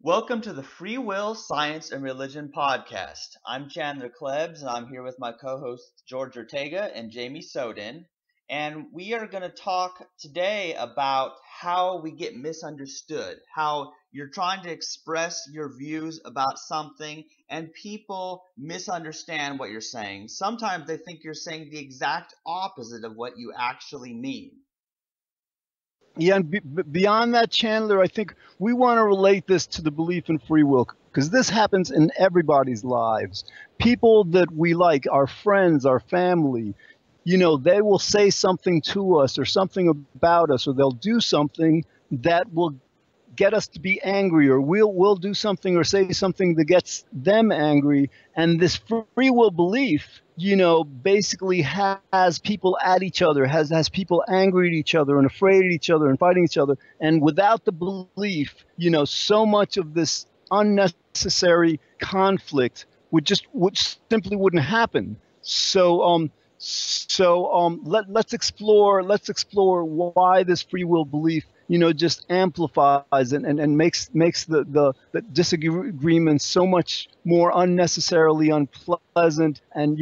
Welcome to the Free Will, Science, and Religion podcast. I'm Chandler Klebs, and I'm here with my co-hosts George Ortega and Jamie Soden. And we are going to talk today about how we get misunderstood, how you're trying to express your views about something, and people misunderstand what you're saying. Sometimes they think you're saying the exact opposite of what you actually mean. Yeah, and beyond that, Chandler, I think we want to relate this to the belief in free will because this happens in everybody's lives. People that we like, our friends, our family, they will say something to us or something about us, or they'll do something that will get us to be angry, or we'll do something or say something that gets them angry. And this free will belief, basically has people at each other, has people angry at each other and afraid at each other and fighting each other. And without the belief, so much of this unnecessary conflict would simply wouldn't happen. Let's explore why this free will belief just amplifies and makes the disagreements so much more unnecessarily unpleasant. And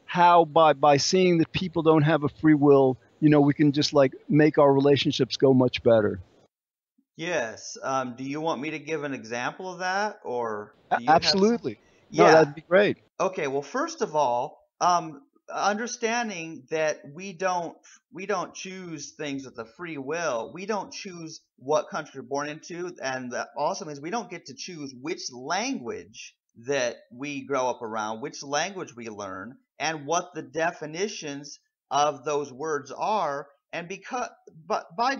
how by seeing that people don't have a free will, we can just make our relationships go much better. Yes. Do you want me to give an example of that, or do you Absolutely. Yeah. No, that'd be great. Okay. Well, first of all, understanding that we don't choose things with a free will. We don't choose what country we're born into, and that also means we don't get to choose which language that we grow up around, which language we learn, and what the definitions of those words are. And by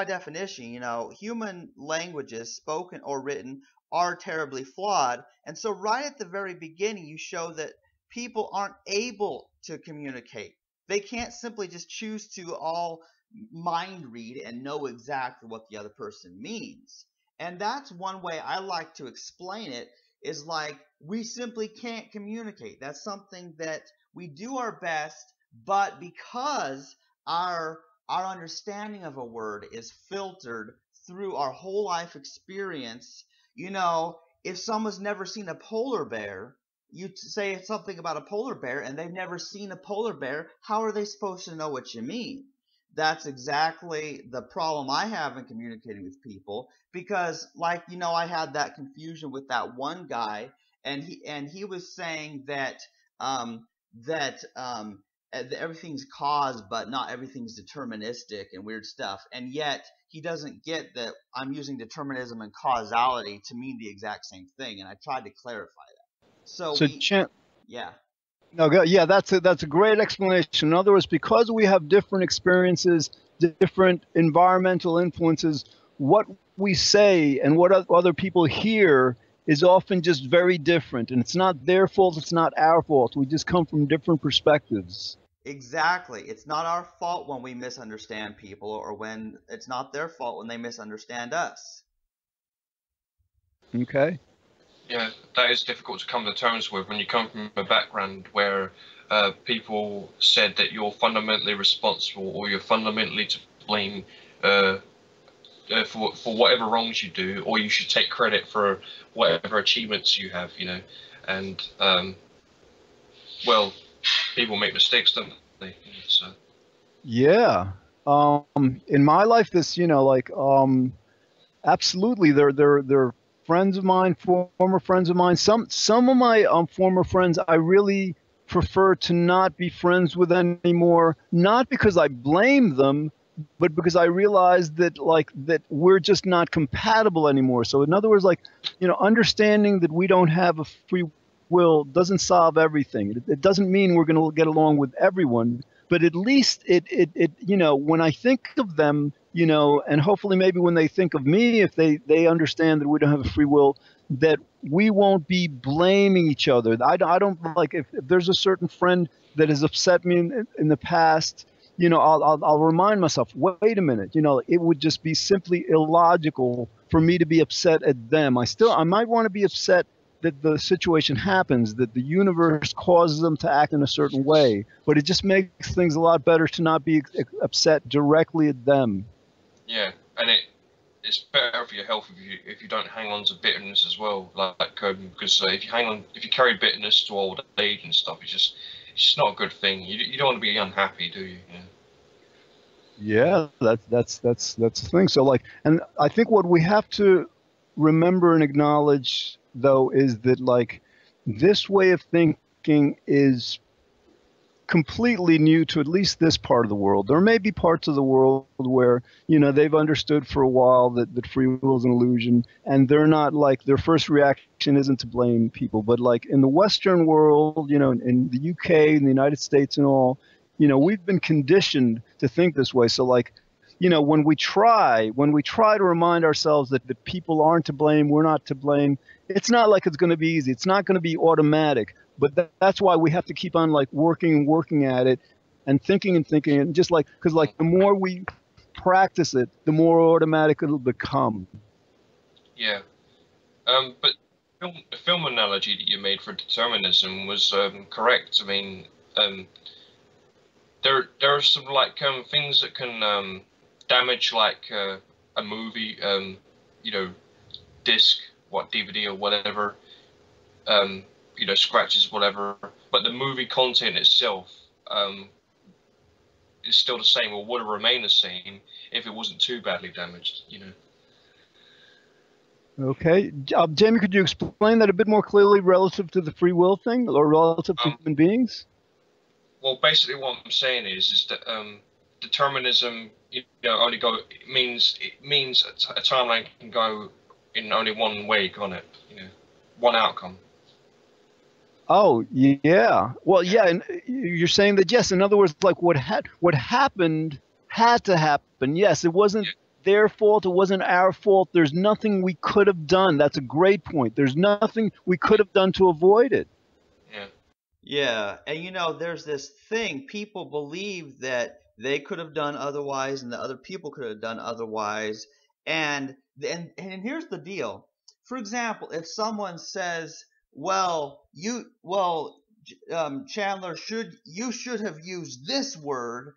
definition, human languages, spoken or written, are terribly flawed. And so right at the very beginning, you show that people aren't able to communicate. They can't simply just choose to all mind read and know exactly what the other person means. And that's one way I like to explain it, is like we simply can't communicate. That's something that we do our best, but because our understanding of a word is filtered through our whole life experience, if someone's never seen a polar bear, you say something about a polar bear and they've never seen a polar bear, how are they supposed to know what you mean? That's exactly the problem I have in communicating with people, because I had that confusion with that one guy, and he was saying that everything's caused but not everything's deterministic and weird stuff, and yet he doesn't get that I'm using determinism and causality to mean the exact same thing, and I tried to clarify that. Yeah. Yeah, that's a great explanation. In other words, because we have different experiences, different environmental influences, what we say and what other people hear is often just very different. And it's not their fault, it's not our fault. We just come from different perspectives. Exactly. It's not our fault when we misunderstand people, or when it's not their fault when they misunderstand us. Okay. Yeah, that is difficult to come to terms with when you come from a background where people said that you're fundamentally responsible or you're fundamentally to blame for whatever wrongs you do, or you should take credit for whatever achievements you have, and well, people make mistakes, don't they? So. Yeah. In my life, this, absolutely, they're friends of mine, former friends of mine. Some of my former friends I really prefer to not be friends with anymore, not because I blame them, but because I realize that that we're just not compatible anymore. So in other words, understanding that we don't have a free will doesn't solve everything. It doesn't mean we're going to get along with everyone, but at least it when I think of them, and hopefully maybe when they think of me, if they understand that we don't have a free will, that we won't be blaming each other. I don't if there's a certain friend that has upset me in the past, I'll remind myself, wait a minute, it would just be simply illogical for me to be upset at them. I might want to be upset that the situation happens, that the universe causes them to act in a certain way, but it just makes things a lot better to not be upset directly at them. Yeah, and it's better better for your health if you don't hang on to bitterness as well. Because if you carry bitterness to old age and stuff, it's just not a good thing. You don't want to be unhappy, do you? Yeah, that's the thing. So like, and I think what we have to remember and acknowledge though is that like this way of thinking is completely new to at least this part of the world. There may be parts of the world where, you know, they've understood for a while that free will is an illusion, and they're not like, their first reaction isn't to blame people. But like in the Western world, you know, in the UK, in the United States and all, you know, we've been conditioned to think this way. So like, you know, when we try to remind ourselves that people aren't to blame, we're not to blame, it's not like it's going to be easy. It's not going to be automatic. But that's why we have to keep on like working at it and thinking, and just like, because like the more we practice it, the more automatic it'll become. Yeah. But the film analogy that you made for determinism was correct. I mean, there are some like things that can damage like a movie, you know, disc, DVD or whatever. You know, scratches, whatever, but the movie content itself is still the same, or would have remained the same if it wasn't too badly damaged, you know. Okay. Jamie, could you explain that a bit more clearly relative to the free will thing, or relative to human beings? Well, basically what I'm saying is that determinism, you know, it means a timeline can go in only one way, can't it? You know, one outcome. Oh, yeah. Well, yeah, and you're saying that, yes, in other words, like what happened had to happen. Yes, it wasn't their fault. It wasn't our fault. There's nothing we could have done. That's a great point. There's nothing we could have done to avoid it. Yeah. Yeah, and you know, there's this thing, people believe that they could have done otherwise and the other people could have done otherwise. And here's the deal. For example, if someone says, Chandler, you should have used this word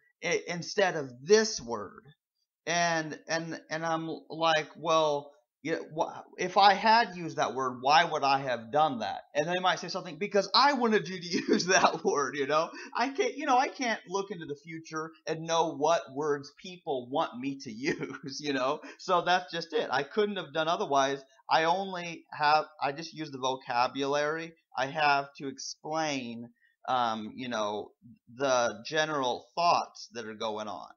instead of this word, and I'm like, well, yeah, if I had used that word, why would I have done that? And they might say something, because I wanted you to use that word. You know, I can't look into the future and know what words people want me to use. You know, so that's just it. I couldn't have done otherwise. I just use the vocabulary I have to explain, you know, the general thoughts that are going on.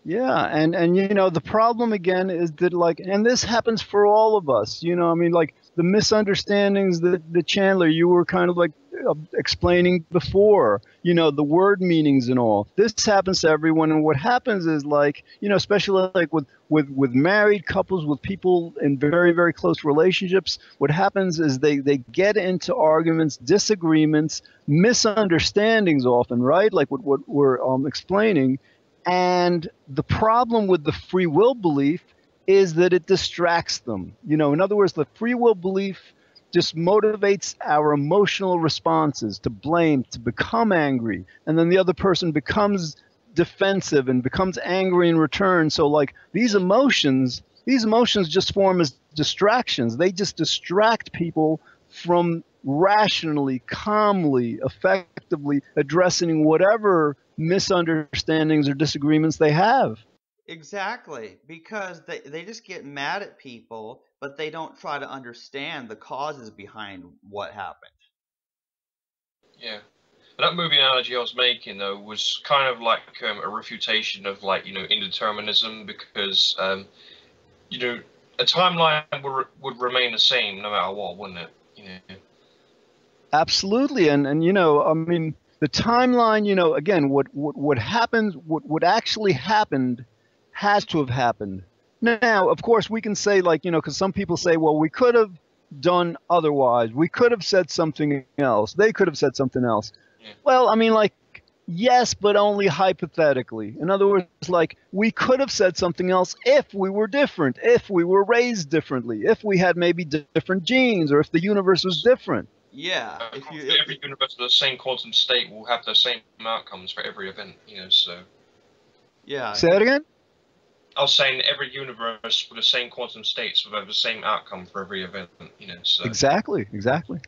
Yeah, and you know, the problem again is that like, and this happens for all of us, you know, I mean, like the misunderstandings that Chandler, you were kind of like explaining before, you know, the word meanings and all. This happens to everyone, and what happens is like, you know, especially like with married couples, with people in very, very close relationships, what happens is they get into arguments, disagreements, misunderstandings often, right? Like what we're explaining. And the problem with the free will belief is that it distracts them. You know, in other words, the free will belief just motivates our emotional responses to blame, to become angry. And then the other person becomes defensive and becomes angry in return. So like these emotions just form as distractions. They just distract people from rationally, calmly, effectively addressing whatever misunderstandings or disagreements they have. Exactly, because they just get mad at people, but they don't try to understand the causes behind what happened. Yeah. That movie analogy I was making, though, was kind of like a refutation of, like, you know, indeterminism, because, you know, a timeline would remain the same no matter what, wouldn't it? You know. Absolutely, and you know, I mean, the timeline, you know, again, what happened, what actually happened, has to have happened. Now, of course, we can say, like, you know, because some people say, well, we could have done otherwise. We could have said something else. They could have said something else. Yeah. Well, I mean, like, yes, but only hypothetically. In other words, like, we could have said something else if we were different, if we were raised differently, if we had maybe different genes, or if the universe was different. Yeah, every universe with the same quantum state will have the same outcomes for every event, you know. So. Yeah. Say that again. I was saying every universe with the same quantum states will have the same outcome for every event, you know. So Exactly, exactly.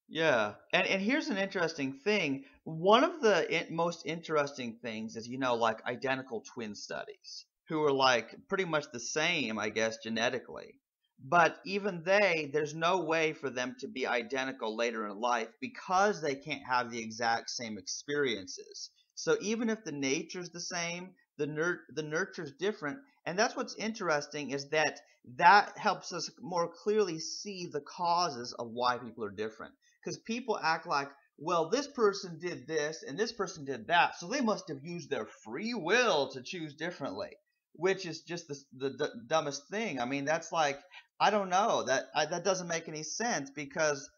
Yeah, and here's an interesting thing. One of the most interesting things is, like identical twin studies, who are like pretty much the same, I guess, genetically. But even there's no way for them to be identical later in life because they can't have the exact same experiences. So even if the nature's the same, the nurture's different, and that's what's interesting is that helps us more clearly see the causes of why people are different because people act like, well, this person did this and this person did that, so they must have used their free will to choose differently, which is just the dumbest thing. I mean, that's like, I don't know, that doesn't make any sense because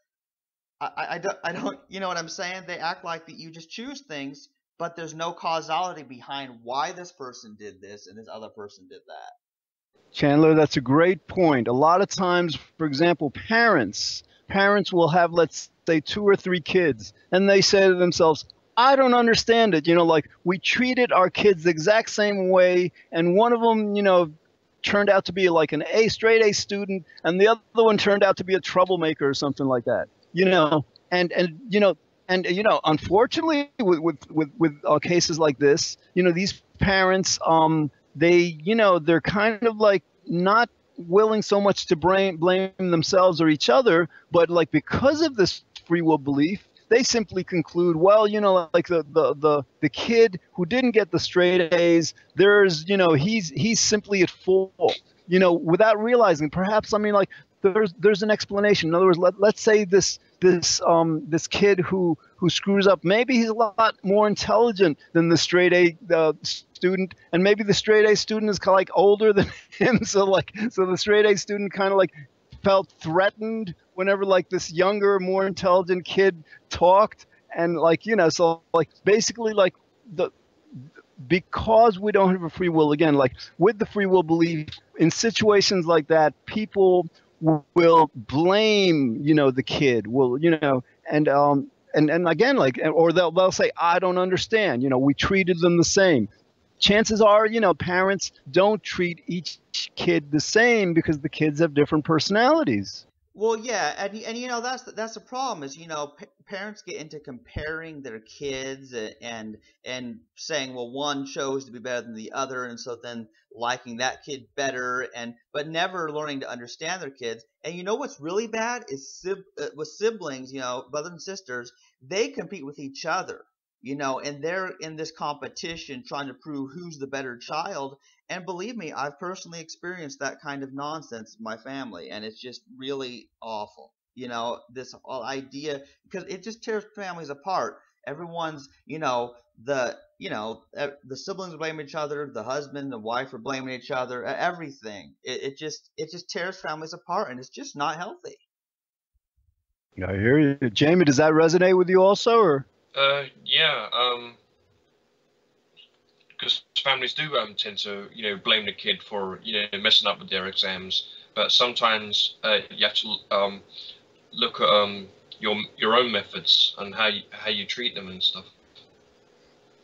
I don't, you know what I'm saying? They act like that you just choose things, but there's no causality behind why this person did this and this other person did that. Chandler, that's a great point. A lot of times, for example, parents will have, let's say, 2 or 3 kids, and they say to themselves, I don't understand it. Like we treated our kids the exact same way, and one of them, turned out to be like an straight A student, and the other one turned out to be a troublemaker or something like that. Unfortunately, with cases like this, these parents, they're kind of like not willing so much to blame themselves or each other, but like because of this free will belief, they simply conclude, well, like the kid who didn't get the straight A's, he's simply at fault, without realizing, perhaps, I mean, like there's an explanation. In other words, let's say this kid who screws up, maybe he's a lot more intelligent than the straight A student, and maybe the straight A student is kind of like older than him, so the straight A student kind of like felt threatened whenever like this younger, more intelligent kid talked, and so like basically like because we don't have a free will, again, like with the free will belief, in situations like that, people will blame, the kid, and again, like, or they'll say, I don't understand, we treated them the same. Chances are, parents don't treat each kid the same because the kids have different personalities. Well, yeah, and that's the problem is parents get into comparing their kids and saying, well, one chose to be better than the other, and so then liking that kid better, but never learning to understand their kids. And what's really bad is with siblings, brothers and sisters, they compete with each other, and they're in this competition trying to prove who's the better child. And believe me, I've personally experienced that kind of nonsense in my family, and it's just really awful. This whole idea, because it just tears families apart. Everyone's, the siblings blame each other, the husband, the wife are blaming each other, everything. It just tears families apart, and it's just not healthy. I hear you, Jamie. Does that resonate with you also, or? Yeah. Because families do tend to, blame the kid for, messing up with their exams. But sometimes you have to look at your own methods and how you treat them and stuff.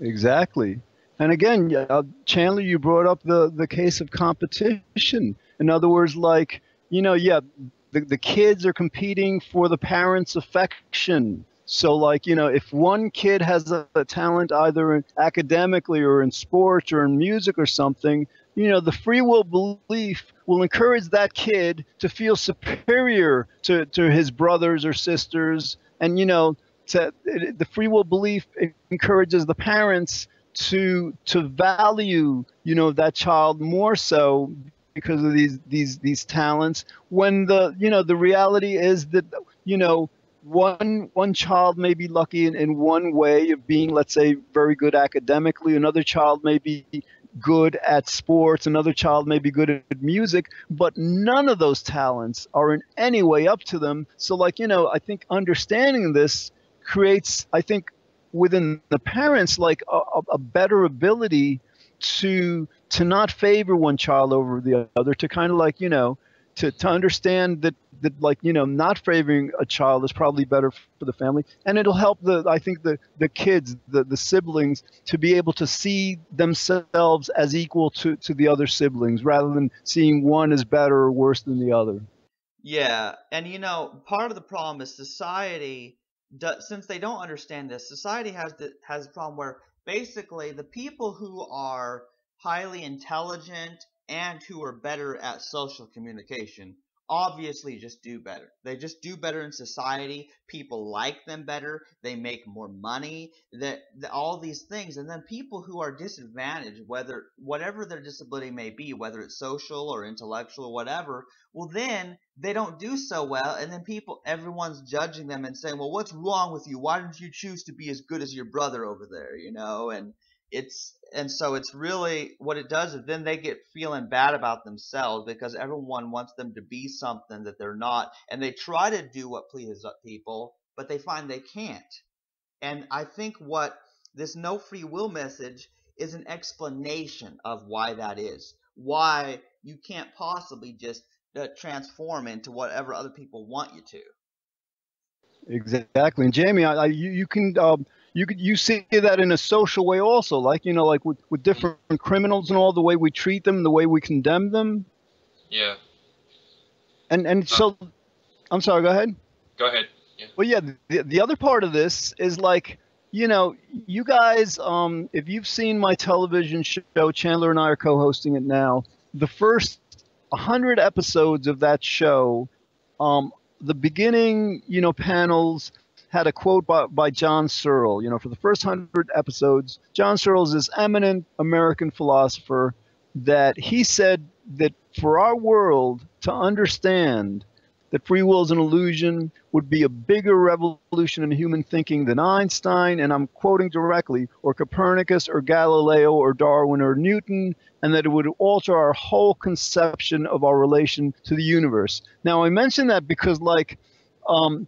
Exactly. And again, Chandler, you brought up the case of competition. In other words, like, the kids are competing for the parents' affection. So like, if one kid has a talent either academically or in sports or in music or something, the free will belief will encourage that kid to feel superior to his brothers or sisters. And, the free will belief encourages the parents to value, that child more so because of these talents, when the reality is that, one child may be lucky in one way of being, let's say, very good academically. Another child may be good at sports. Another child may be good at music. But none of those talents are in any way up to them. So, like, I think understanding this creates, I think, within the parents, like a better ability to not favor one child over the other, to kind of like, to understand that that like, you know, not favoring a child is probably better for the family, and it'll help I think the kids, the siblings, to be able to see themselves as equal to the other siblings rather than seeing one as better or worse than the other. Yeah, and you know, part of the problem is society, since they don't understand this, society has a problem where basically the people who are highly intelligent and who are better at social communication obviously just do better. They just do better in society. People like them better. They make more money. All these things, and then people who are disadvantaged, whatever their disability may be, whether it's social or intellectual or whatever, well, then they don't do so well, and then everyone's judging them and saying, well, what's wrong with you? Why didn't you choose to be as good as your brother over there? You know, and so it's really what it does is then they get feeling bad about themselves because everyone wants them to be something that they're not, and they try to do what pleases people, but they find they can't. And I think what this no free will message is an explanation of why that is, why you can't possibly just transform into whatever other people want you to. Exactly. And Jamie, you see that in a social way also, like, you know, like with different criminals and all, the way we treat them, the way we condemn them. Yeah. And so, I'm sorry, go ahead. Go ahead. Yeah. Well, yeah, the other part of this is like, you know, you guys, if you've seen my television show, Chandler and I are co-hosting it now, the first 100 episodes of that show, the beginning, you know, panels had a quote by John Searle. You know, for the first 100 episodes, John Searle is this eminent American philosopher that he said that for our world to understand that free will is an illusion would be a bigger revolution in human thinking than Einstein, and I'm quoting directly, or Copernicus, or Galileo, or Darwin, or Newton, and that it would alter our whole conception of our relation to the universe. Now, I mention that because, like,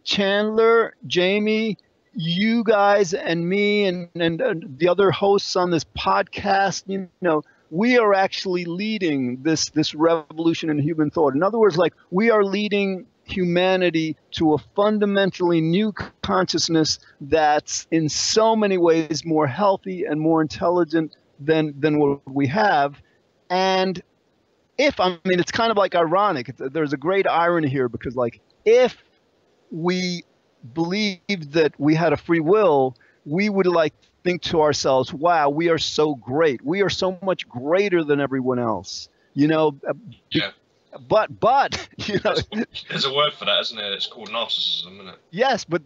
Chandler, Jamie, you guys, and me, and the other hosts on this podcast, you know, we are actually leading this revolution in human thought. In other words, like, we are leading humanity to a fundamentally new consciousness that's in so many ways more healthy and more intelligent than what we have. And it's kind of like ironic. There's a great irony here because, like, if we believed that we had a free will, we would like think to ourselves, wow, we are so great. We are so much greater than everyone else, you know. Yeah. But you know, there's a word for that, isn't there? It's called narcissism, isn't it? Yes, but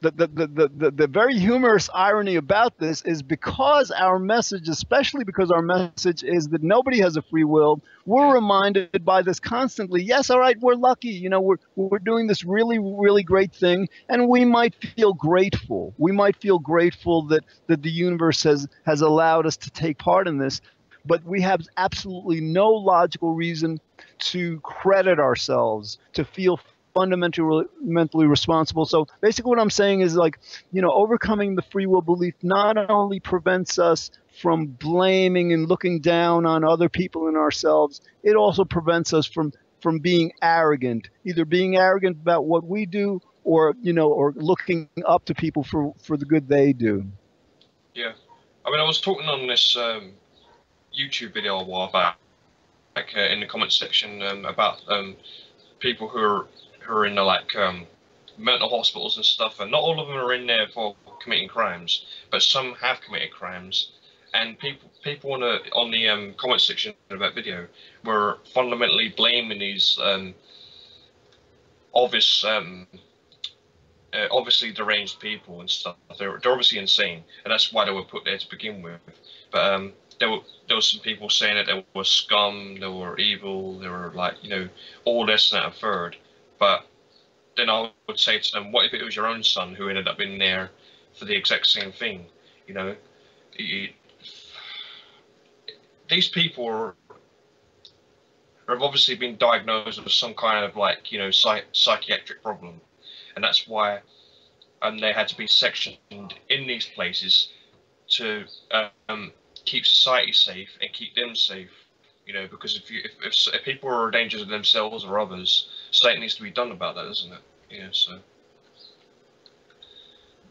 the very humorous irony about this is because our message, especially because our message is that nobody has a free will, we're reminded by this constantly. Yes, all right, we're lucky. You know, we're doing this really, really great thing, and we might feel grateful. We might feel grateful that the universe has allowed us to take part in this, but we have absolutely no logical reason to credit ourselves, to feel fundamentally responsible. So basically what I'm saying is, like, you know, overcoming the free will belief not only prevents us from blaming and looking down on other people and ourselves, it also prevents us from being arrogant, either being arrogant about what we do or, you know, or looking up to people for the good they do. Yeah. I mean, I was talking on this YouTube video a while back, in the comment section, about people who are in the, like, mental hospitals and stuff, and not all of them are in there for committing crimes, but some have committed crimes, and people on the comment section of that video were fundamentally blaming these obviously deranged people and stuff. They're obviously insane, and that's why they were put there to begin with. But there were some people saying that they were scum, they were evil, they were, like, you know, all this and that and third. But then I would say to them, what if it was your own son who ended up in there for the exact same thing? You know, these people have obviously been diagnosed with some kind of, like, you know, psychiatric problem, and that's why they had to be sectioned in these places to keep society safe and keep them safe. You know, because if people are a danger to themselves or others, something needs to be done about that, doesn't it? Yeah. So.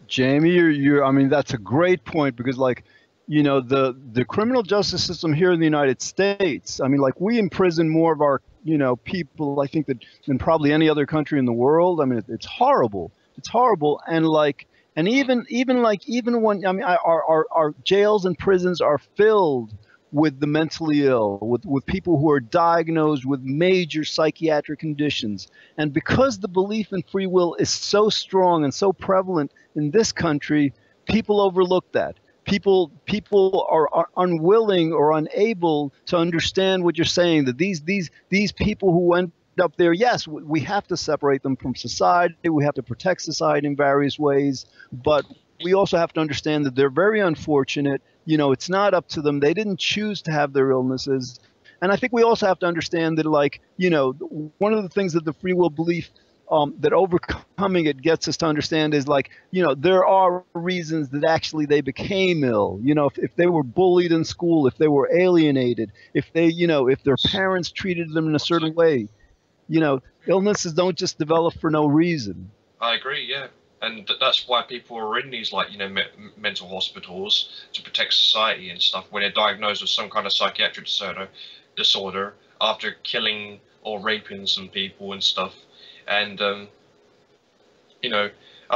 Jamie, I mean, that's a great point because, like, the criminal justice system here in the United States, I mean, like, we imprison more of our, people, I think, than probably any other country in the world. I mean, it's horrible. It's horrible. And like, and even when, I mean, our jails and prisons are filled with the mentally ill, with people who are diagnosed with major psychiatric conditions. And because the belief in free will is so strong and so prevalent in this country, people overlook that. People are unwilling or unable to understand what you're saying, that these people who end up there, yes, we have to separate them from society. We have to protect society in various ways. But we also have to understand that they're very unfortunate. It's not up to them. They didn't choose to have their illnesses. And I think we also have to understand that, like, one of the things that the free will belief, that overcoming it gets us to understand is, like, there are reasons that actually they became ill. If they were bullied in school, if they were alienated, if they, if their parents treated them in a certain way, illnesses don't just develop for no reason. I agree, yeah. And that's why people are in these, like, mental hospitals to protect society and stuff when they're diagnosed with some kind of psychiatric disorder after killing or raping some people and stuff. And I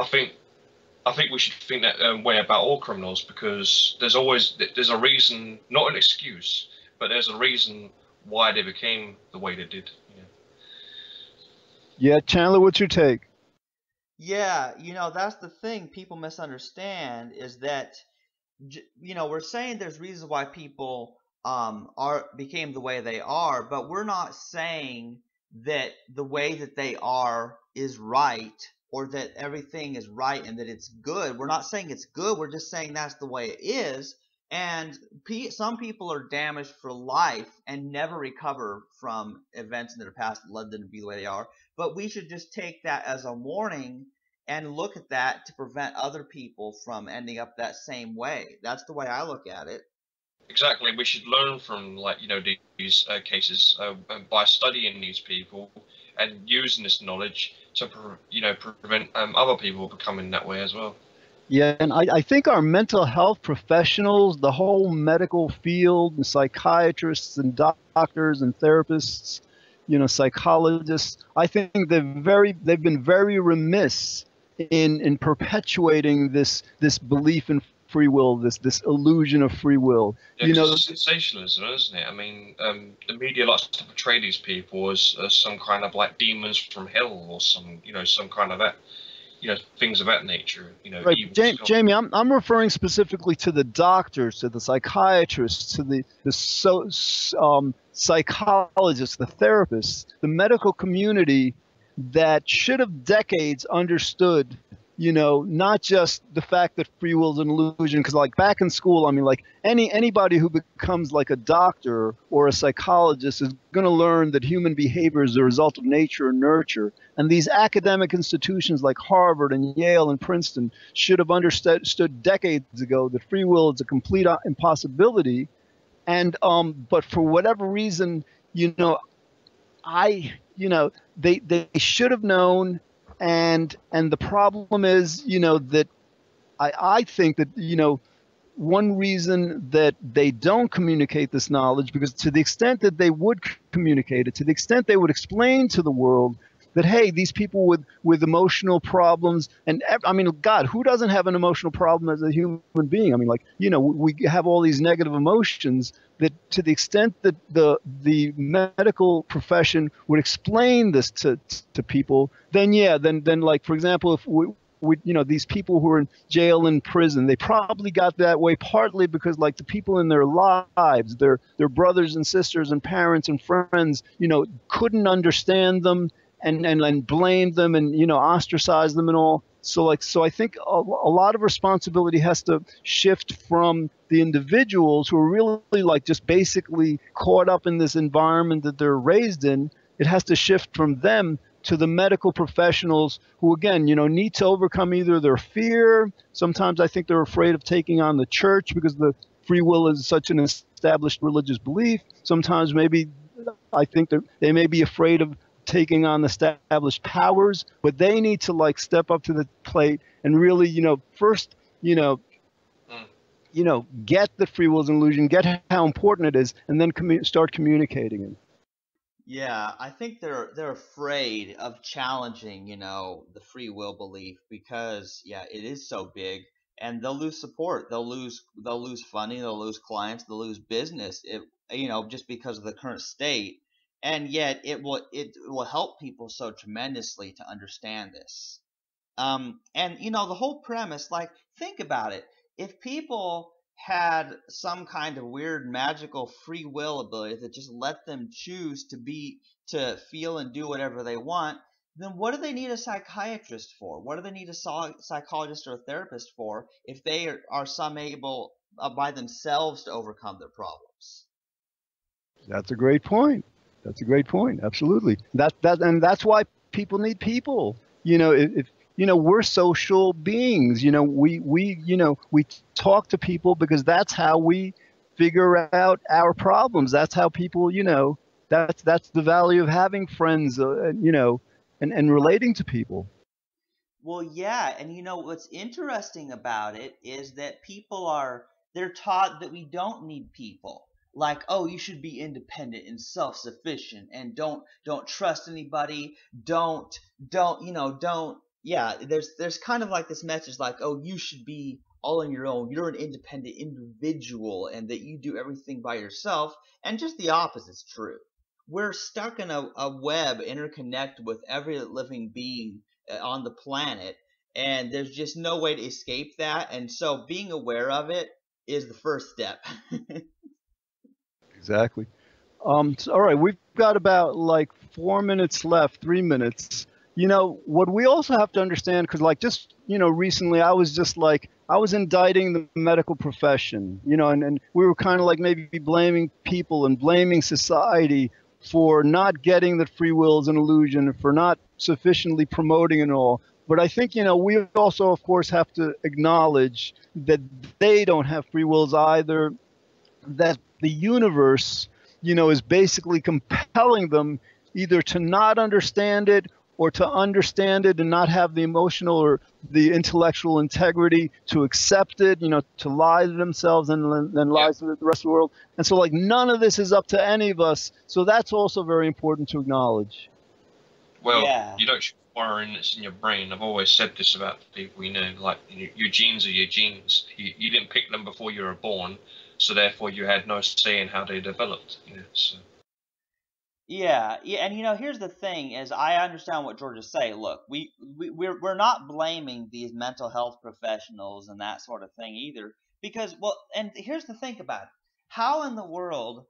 think we should think that way about all criminals, because there's a reason, not an excuse, but there's a reason why they became the way they did. Yeah, Chandler, what's your take? Yeah, that's the thing people misunderstand is that, we're saying there's reasons why people became the way they are, but we're not saying that the way that they are is right, or that everything is right and that it's good. We're not saying it's good. We're just saying that's the way it is. And some people are damaged for life and never recover from events in their past that led them to be the way they are. But we should just take that as a warning and look at that to prevent other people from ending up that same way. That's the way I look at it. Exactly. We should learn from, like, these cases by studying these people and using this knowledge to prevent other people becoming that way as well. Yeah, and I think our mental health professionals, the whole medical field, and psychiatrists and doctors and therapists, psychologists, I think they've been very remiss in perpetuating this belief in free will, this illusion of free will. Yeah, it's sensationalism, isn't it? I mean, the media likes to portray these people as some kind of, like, demons from hell or some kind of that. Things of that nature. Right, Jamie, I'm referring specifically to the doctors, to the psychiatrists, to the psychologists, the therapists, the medical community that should have decades understood, not just the fact that free will is an illusion. Because, like, back in school, I mean, like, anybody who becomes like a doctor or a psychologist is going to learn that human behavior is the result of nature and nurture. And these academic institutions like Harvard and Yale and Princeton should have understood decades ago that free will is a complete impossibility. And but for whatever reason, they should have known. And the problem is, that I think that, one reason that they don't communicate this knowledge, because to the extent that they would communicate it, to the extent they would explain to the world that, hey, these people with emotional problems, and I mean, God, who doesn't have an emotional problem as a human being? I mean, like, we have all these negative emotions, that to the extent that the medical profession would explain this to people, then like, for example, if we these people who are in jail and prison, they probably got that way partly because, like, the people in their lives, their brothers and sisters and parents and friends, couldn't understand them and blamed them and, ostracized them and all. So I think a lot of responsibility has to shift from the individuals who are really, like, just basically caught up in this environment that they're raised in. It has to shift from them to the medical professionals who, again, need to overcome either their fear. Sometimes I think they're afraid of taking on the church because the free will is such an established religious belief. Sometimes maybe I think they may be afraid of taking on the established powers, but they need to like step up to the plate and really, first, get the free will is an illusion, get how important it is, and then start communicating it. Yeah, I think they're afraid of challenging, the free will belief because yeah, it is so big and they'll lose support. They'll lose funding, they'll lose clients, they'll lose business just because of the current state. And yet it will help people so tremendously to understand this. And the whole premise, like, think about it. If people had some kind of weird magical free will ability that just let them choose to feel and do whatever they want, then what do they need a psychiatrist for? What do they need a psychologist or a therapist for if they are some able by themselves to overcome their problems? That's a great point. That's a great point. Absolutely. And that's why people need people. If we're social beings. We talk to people because that's how we figure out our problems. That's how people, that's the value of having friends, and relating to people. Well, yeah, and what's interesting about it is that they're taught that we don't need people. Like, oh, you should be independent and self-sufficient and don't trust anybody. Don't. Yeah, there's kind of like this message like, oh, you should be all on your own. You're an independent individual and that you do everything by yourself. And just the opposite's true. We're stuck in a web interconnected with every living being on the planet, and there's just no way to escape that. And so being aware of it is the first step. Exactly. So, all right, we've got about like 4 minutes left, 3 minutes. What we also have to understand, because like just, recently I was indicting the medical profession, and we were kind of like maybe blaming people and blaming society for not getting that free will is an illusion, for not sufficiently promoting it all. But I think, we also, of course, have to acknowledge that they don't have free wills either, that the universe, is basically compelling them either to not understand it or to understand it and not have the emotional or the intellectual integrity to accept it, to lie to themselves and then lie to the rest of the world. And so, like, none of this is up to any of us. So that's also very important to acknowledge. Well, Yeah. You don't wiring that's in your brain. I've always said this about the people we know. Like, your genes are your genes. You didn't pick them before you were born, so therefore you had no say in how they developed. So. Yeah, and here's the thing: is I understand what George is saying. Look, we're not blaming these mental health professionals and that sort of thing either, because and here's the thing about it: how in the world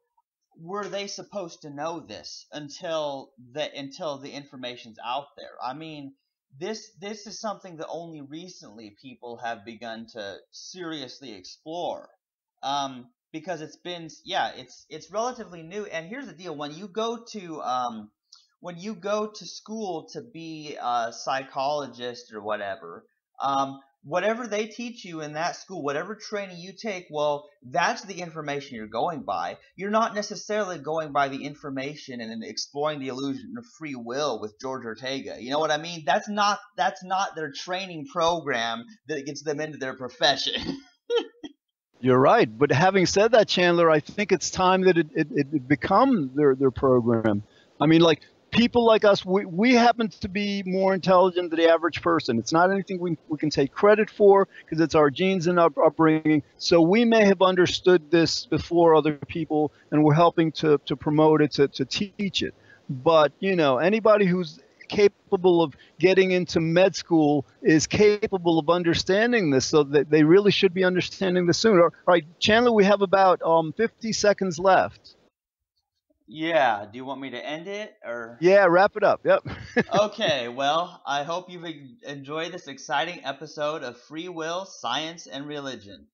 were they supposed to know this until the information's out there? I mean, this is something that only recently people have begun to seriously explore. Because it's relatively new. And here's the deal: when you go to school to be a psychologist or whatever, whatever they teach you in that school, whatever training you take, well, that's the information you're going by. You're not necessarily going by the information and exploring the illusion of free will with George Ortega. You know what I mean? That's not their training program that gets them into their profession. You're right. But having said that, Chandler, I think it's time that it become their program. I mean, like, people like us, we happen to be more intelligent than the average person. It's not anything we can take credit for because it's our genes and our upbringing. So we may have understood this before other people, and we're helping to promote it, to teach it. But, anybody who's capable of getting into med school is capable of understanding this, so that they really should be understanding this soon. All right, Chandler, we have about 50 seconds left. Yeah, do you want me to end it or? Yeah, wrap it up. Yep. Okay, well, I hope you've enjoyed this exciting episode of Free Will, Science, and Religion.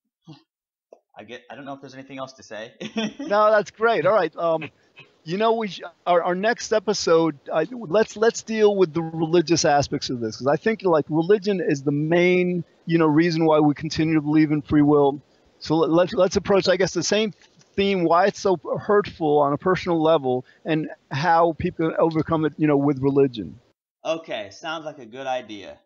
I don't know if there's anything else to say. No, that's great. All right. Our next episode, let's deal with the religious aspects of this, because I think like religion is the main reason why we continue to believe in free will. So let's approach, I guess, the same theme, why it's so hurtful on a personal level, and how people can overcome it, with religion. Okay, sounds like a good idea.